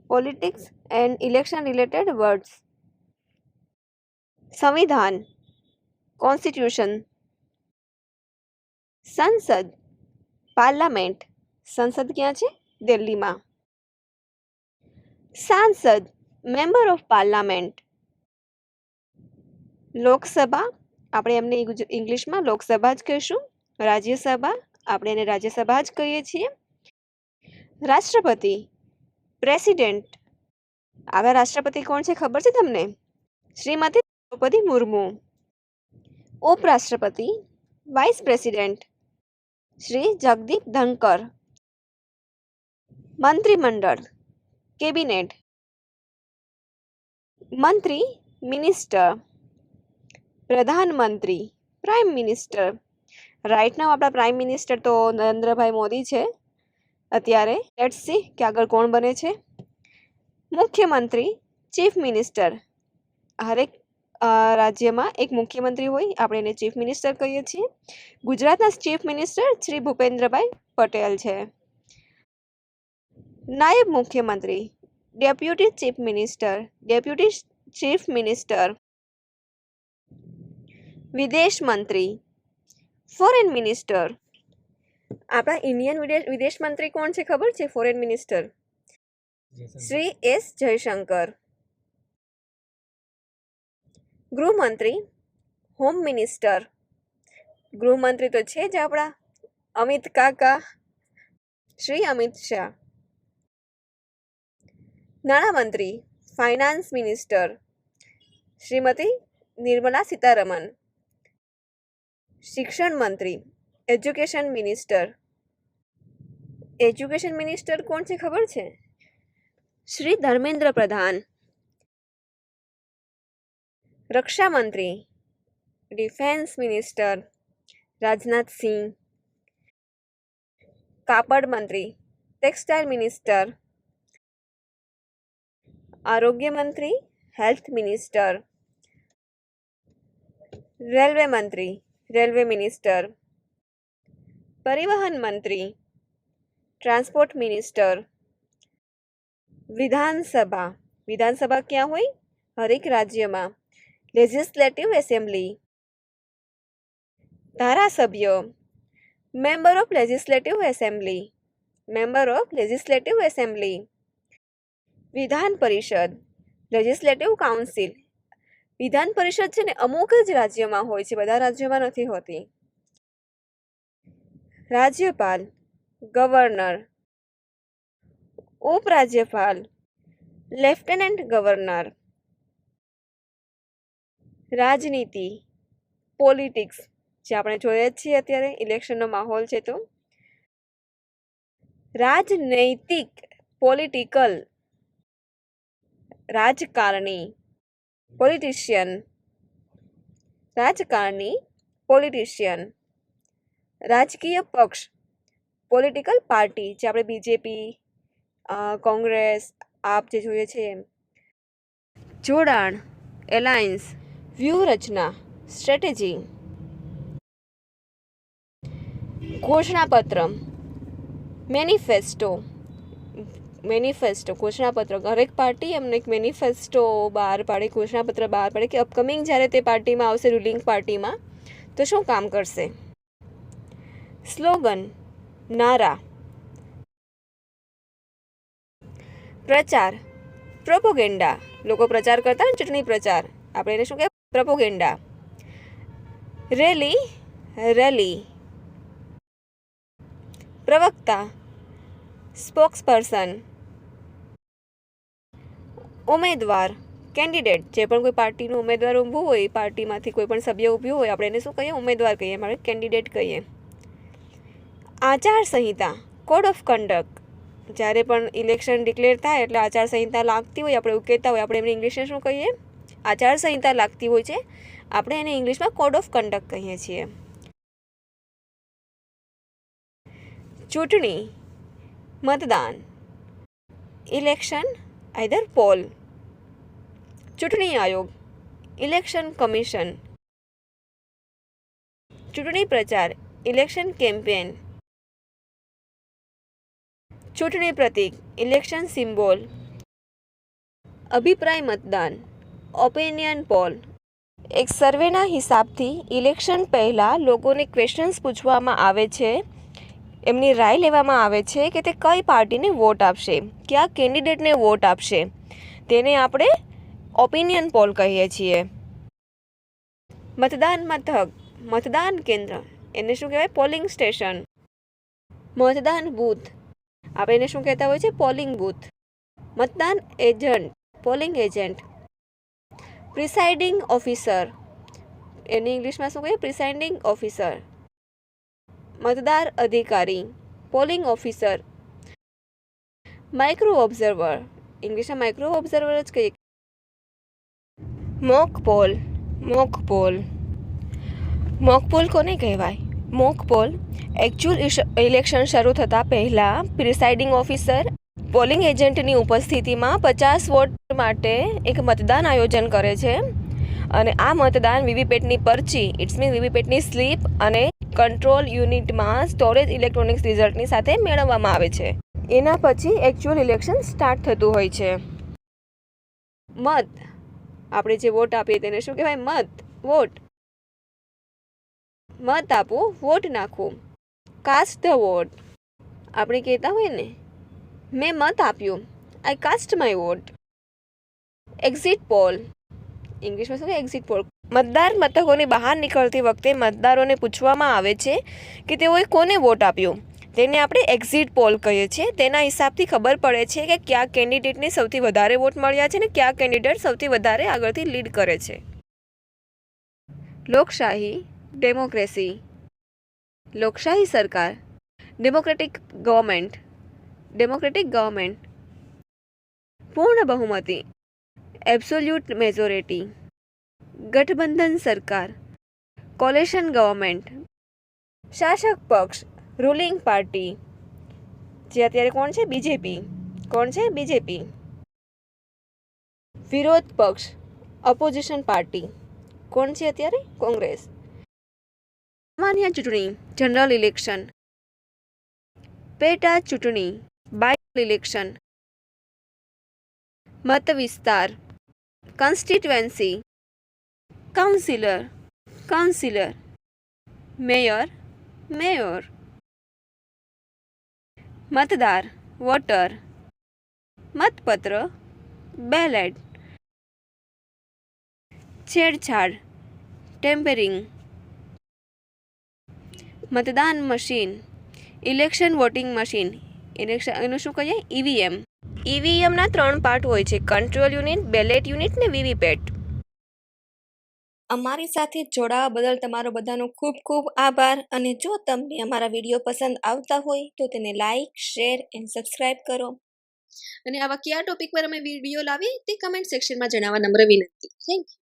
Politics and election related words. संविधान Constitution. સંસદ parliament સંસદ ક્યાં છે? દિલ્હીમાં. સાંસદ મેમ્બર ઓફ પાર્લામેન્ટ. લોકસભા આપણે એમને ઇંગ્લિશમાં લોકસભા જ કહીશું. રાજ્યસભા આપણે એને રાજ્યસભા જ કહીએ છીએ. રાષ્ટ્રપતિ પ્રેસિડેન્ટ. આવા રાષ્ટ્રપતિ કોણ છે ખબર છે તમને? શ્રીમતી દ્રૌપદી મુર્મુ. ઉપરાષ્ટ્રપતિ વાઇસ પ્રેસિડેન્ટ શ્રી જગદીપ ધનકર. મંત્રીમંડળ કેબિનેટ. મંત્રી મિનિસ્ટર. પ્રધાનમંત્રી પ્રાઇમ મિનિસ્ટર. રાઇટ નાઉ આપણા પ્રાઇમ મિનિસ્ટર તો નરેન્દ્રભાઈ મોદી છે અત્યારે. લેટ્સ સી કે આગળ કોણ બને છે. મુખ્યમંત્રી ચીફ મિનિસ્ટર. હરેક રાજ્યમાં એક મુખ્યમંત્રી હોય, આપણે એને ચીફ મિનિસ્ટર કહીએ છીએ. ગુજરાતના ચીફ મિનિસ્ટર શ્રી ભૂપેન્દ્રભાઈ પટેલ છે. નાયબ મુખ્યમંત્રી deputy chief minister. Deputy chief minister. વિદેશ મંત્રી ફોરેન મિનિસ્ટર. આપણા ઇન્ડિયન વિદેશ મંત્રી કોણ છે ખબર છે? Foreign minister Shri S Jaishankar. ગૃહમંત્રી હોમ મિનિસ્ટર. ગૃહમંત્રી તો છે જ આપણા અમિત કાકા શ્રી અમિત શાહ. નાણામંત્રી ફાઇનાન્સ મિનિસ્ટર શ્રીમતી નિર્મલા સીતારમણ. શિક્ષણ મંત્રી એજ્યુકેશન મિનિસ્ટર. એજ્યુકેશન મિનિસ્ટર કોણ છે ખબર છે? શ્રી ધર્મેન્દ્ર પ્રધાન. રક્ષા મંત્રી ડિફેન્સ મિનિસ્ટર રાજનાથ સિંહ. કાપડ મંત્રી ટેક્સટાઇલ મિનિસ્ટર. આરોગ્ય મંત્રી હેલ્થ મિનિસ્ટર. રેલવે મંત્રી રેલવે મિનિસ્ટર. પરિવહન મંત્રી ટ્રાન્સપોર્ટ મિનિસ્ટર. વિધાનસભા વિધાનસભા ક્યાં હોય? હરેક રાજ્યમાં. Legislative assembly. ધારાસભ્ય member of legislative assembly. Member of legislative assembly. વિધાન પરિષદ લેજિસ્લેટિવ કાઉન્સિલ. વિધાન પરિષદ છે ને અમુક જ રાજ્યમાં હોય છે, બધા રાજ્યોમાં નથી હોતી. રાજ્યપાલ ગવર્નર. ઉપરાજ્યપાલ લેફ્ટનન્ટ ગવર્નર. રાજનીતિ પોલિટિક્સ જે આપણે જોઈએ જ છીએ અત્યારે ઇલેક્શનનો માહોલ છે તો. રાજનૈતિક પોલિટિકલ. રાજકારણી પોલિટિશિયન. રાજકારણી પોલિટિશિયન. રાજકીય પક્ષ પોલિટિકલ પાર્ટી જે આપણે બીજેપી કોંગ્રેસ આપ જે જોઈએ છે એમ. જોડાણ એલાયન્સ. વ્યૂહરચના સ્ટ્રેટેજી. ઘોષણાપત્ર મેનિફેસ્ટો. મેનિફેસ્ટો ઘોષણાપત્ર. હરેક પાર્ટી એમને એક મેનિફેસ્ટો બહાર પાડે, ઘોષણાપત્ર બહાર પાડે કે અપકમિંગ જ્યારે તે પાર્ટીમાં આવશે, રૂલિંગ પાર્ટીમાં, તો શું કામ કરશે. સ્લોગન નારા. પ્રચાર પ્રોપોગેન્ડા. લોકો પ્રચાર કરતા હોય ચૂંટણી પ્રચાર, આપણે એને શું કહેવાય? પ્રોપોગેન્ડા. Rally rally. પ્રવક્તા સ્પોક્સપર્સન. ઉમેદવાર કેન્ડિડેટ. જે પણ કોઈ પાર્ટીનું ઉમેદવાર ઊભું હોય, પાર્ટીમાંથી કોઈ પણ સભ્ય ઊભું હોય, આપણે એને શું કહીએ? ઉમેદવાર કહીએ, આપણે કેન્ડિડેટ કહીએ. આચાર સંહિતા કોડ ઓફ કન્ડક્ટ. જ્યારે પણ ઇલેક્શન ડિક્લેર થાય એટલે આચાર સંહિતા લાગતી હોય, આપણે એવું કહેતા હોય, આપણે એમને ઇંગ્લિશમાં શું કહીએ? આચાર સંહિતા લાગતી હોય છે, આપણે એને ઇંગ્લિશમાં કોડ ઓફ કન્ડક્ટ કહીએ છીએ. ચૂંટણી મતદાન. Election either poll. ચૂંટણી આયોગ ઇલેક્શન કમિશન. ચૂંટણી પ્રચાર ઇલેક્શન કેમ્પેન. ચૂંટણી પ્રતીક ઇલેક્શન સિમ્બોલ. અભિપ્રાય મતદાન, ઓપિનિયન પોલ, એક સર્વેના હિસાબથી ઇલેક્શન પહેલાં લોકોને ક્વેશ્ચન્સ પૂછવામાં આવે છે, એમની રાય લેવામાં આવે છે કે તે કઈ પાર્ટીને વોટ આપશે, કયા કેન્ડિડેટને વોટ આપશે, તેને આપણે ઓપિનિયન પોલ કહીએ છીએ. મતદાન મથક, મતદાન કેન્દ્ર, એને શું કહેવાય? Polling station. મતદાન બૂથ, આપણે એને શું કહેતા હોય છે? Polling booth. મતદાન agent, polling agent. Presiding officer, એને ઇંગ્લિશમાં શું કહીએ? Presiding officer. મતદાર અધિકારી, પોલિંગ ઓફિસર. માઇક્રો ઓબ્ઝર્વર, ઇંગ્લિશમાં માઇક્રો ઓબ્ઝર્વર જ કહીએ. Mock poll, mock poll. Mock poll કોને કહેવાય? મોક પોલ એકચ્યુઅલ ઇલેક્શન શરૂ થતાં પહેલાં પ્રિસાઇડિંગ ઓફિસર પોલિંગ એજન્ટની ઉપસ્થિતિમાં 50 વોટ માટે એક મતદાન આયોજન કરે છે અને આ મતદાન વીવીપેટની પરચી, ઇટ્સ મીન વીવીપેટની સ્લીપ અને કંટ્રોલ યુનિટમાં સ્ટોરેજ ઇલેક્ટ્રોનિક્સ રિઝલ્ટની સાથે મેળવવામાં આવે છે. એના પછી એકચ્યુઅલ ઇલેક્શન સ્ટાર્ટ થતું હોય છે. મત, આપણે જે વોટ આપીએ તેને શું કહેવાય? મત, વોટ. મત આપવું, વોટ નાખવું. કાસ્ટ ધ વોટ, આપણે કહેતા હોય ને, મેં મત આપ્યું, I cast my vote. Exit poll, ઇંગ્લિશમાં શું? Exit poll. મતદાર મથકોની બહાર નીકળતી વખતે મતદારોને પૂછવામાં આવે છે કે તેઓએ કોને વોટ આપ્યો, તેને આપણે એક્ઝિટ પોલ કહીએ છીએ. તેના હિસાબથી ખબર પડે છે કે કયા કેન્ડિડેટને સૌથી વધારે વોટ મળ્યા છે અને કયા કેન્ડિડેટ સૌથી વધારે આગળથી લીડ કરે છે. લોકશાહી, ડેમોક્રેસી. લોકશાહી સરકાર, ડેમોક્રેટિક ગવર્મેન્ટ, ડેમોક્રેટિક ગવર્મેન્ટ. પૂર્ણ બહુમતી, એબ્સોલ્યુટ મેજોરિટી. ગઠબંધન સરકાર, કોલેશન ગવર્મેન્ટ. શાસક પક્ષ, રૂલિંગ પાર્ટી, જે અત્યારે કોણ છે? બીજેપી. કોણ છે? બીજેપી. વિરોધ પક્ષ, ઓપોઝિશન પાર્ટી, કોણ છે અત્યારે? કોંગ્રેસ. સામાન્ય ચૂંટણી, જનરલ ઇલેક્શન. પેટા ચૂંટણી, બાય ઇલેક્શન. મત વિસ્તાર, constituency. Councillor, councillor. Mayor, mayor. મતદાર, વોટર. મતપત્ર, બેલેટ. છેડછાડ, ટેમ્પરિંગ. મતદાન મશીન, ઇલેક્શન વોટિંગ મશીન, એનું શું કહીએ? ઈવીએમ. ઈવીએમના 3 પાર્ટ હોય છે: કંટ્રોલ યુનિટ, બેલેટ યુનિટ ને વીવીપેટ. અમારી સાથે જોડાવા બદલ તમારો બધાનો ખૂબ ખૂબ આભાર. અને જો તમને અમારા વિડીયો પસંદ આવતા હોય તો તેને લાઇક, શેર એન્ડ સબસ્ક્રાઇબ કરો. અને આવા કયા ટોપિક પર અમે વિડીયો લાવીએ તે કમેન્ટ સેક્શનમાં જણાવવા નમ્ર વિનંતી. Thank you.